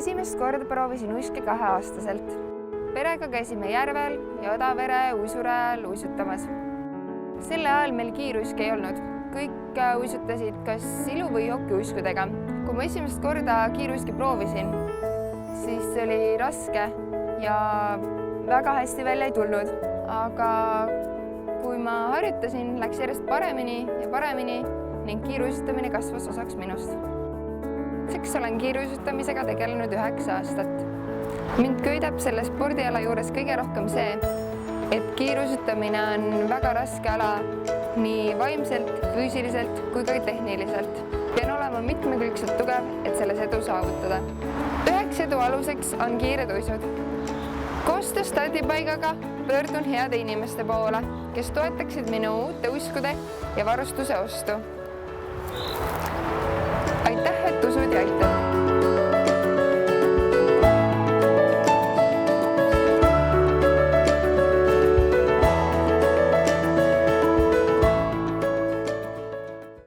Esimest korda proovisin uiske 2-aastaselt. Perega käisime järvel ja Odavere uisurajal uisutamas. Selle ajal meil kiiruiske ei olnud. Kõik uisutasid kas silu- või hokiuiskudega. Kui ma esimest korda kiiruiske proovisin, siis see oli raske ja väga hästi välja ei tulnud. Aga kui ma harjutasin, läks järjest paremini ja paremini ning kiiruisutamine kasvas osaks minust. Seks olen kiiruisutamisega tegelenud 9 aastat. Mind köidab selle spordiala juures kõige rohkem see, et kiiruisutamine on väga raske ala nii vaimselt, füüsiliselt kui ka tehniliselt. Pean olema mitmekülgselt tugev, et selles edu saavutada. Üheks edu aluseks on kiired uisud. Koostöös stardipaigaga pöördun heade inimeste poole, kes toetaksid minu uute uiskude ja varustuse ostu.